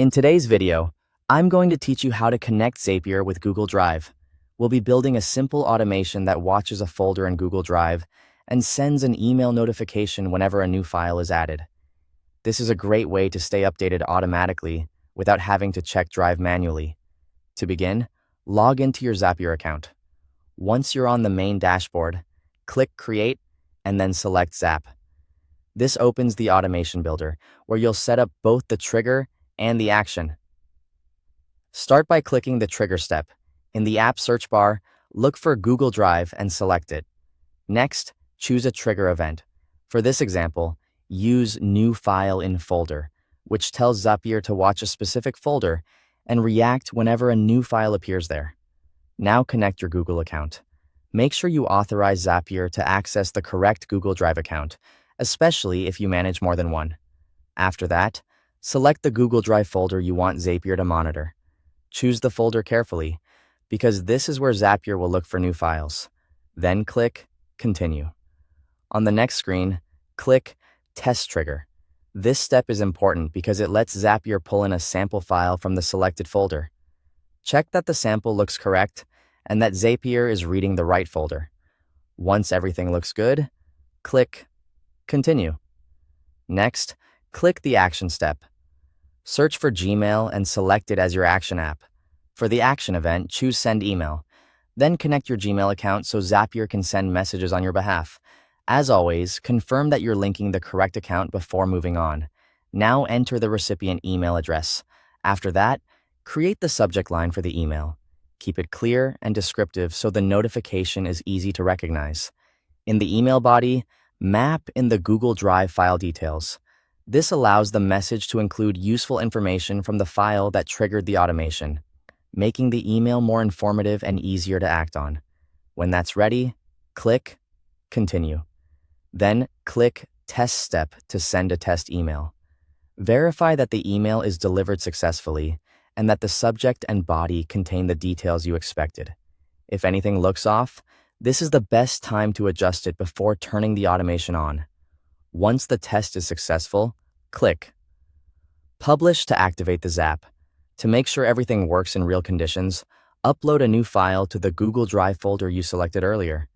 In today's video, I'm going to teach you how to connect Zapier with Google Drive. We'll be building a simple automation that watches a folder in Google Drive and sends an email notification whenever a new file is added. This is a great way to stay updated automatically without having to check Drive manually. To begin, log into your Zapier account. Once you're on the main dashboard, click Create and then select Zap. This opens the automation builder, where you'll set up both the trigger and the action. Start by clicking the trigger step. In the app search bar, look for Google Drive and select it. Next, choose a trigger event. For this example, use New File in Folder, which tells Zapier to watch a specific folder and react whenever a new file appears there. Now connect your Google account. Make sure you authorize Zapier to access the correct Google Drive account, especially if you manage more than one. After that, select the Google Drive folder you want Zapier to monitor. Choose the folder carefully, because this is where Zapier will look for new files. Then click Continue. On the next screen, click Test Trigger. This step is important because it lets Zapier pull in a sample file from the selected folder. Check that the sample looks correct and that Zapier is reading the right folder. Once everything looks good, click Continue. Next, click the Action step. Search for Gmail and select it as your action app. For the action event, choose Send Email. Then connect your Gmail account so Zapier can send messages on your behalf. As always, confirm that you're linking the correct account before moving on. Now enter the recipient email address. After that, create the subject line for the email. Keep it clear and descriptive so the notification is easy to recognize. In the email body, map in the Google Drive file details. This allows the message to include useful information from the file that triggered the automation, making the email more informative and easier to act on. When that's ready, click Continue. Then click Test Step to send a test email. Verify that the email is delivered successfully and that the subject and body contain the details you expected. If anything looks off, this is the best time to adjust it before turning the automation on. Once the test is successful, click Publish to activate the Zap. To make sure everything works in real conditions, upload a new file to the Google Drive folder you selected earlier.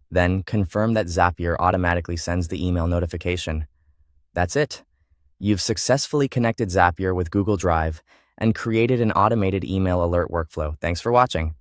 Then confirm that Zapier automatically sends the email notification. That's it. You've successfully connected Zapier with Google Drive and created an automated email alert workflow. Thanks for watching.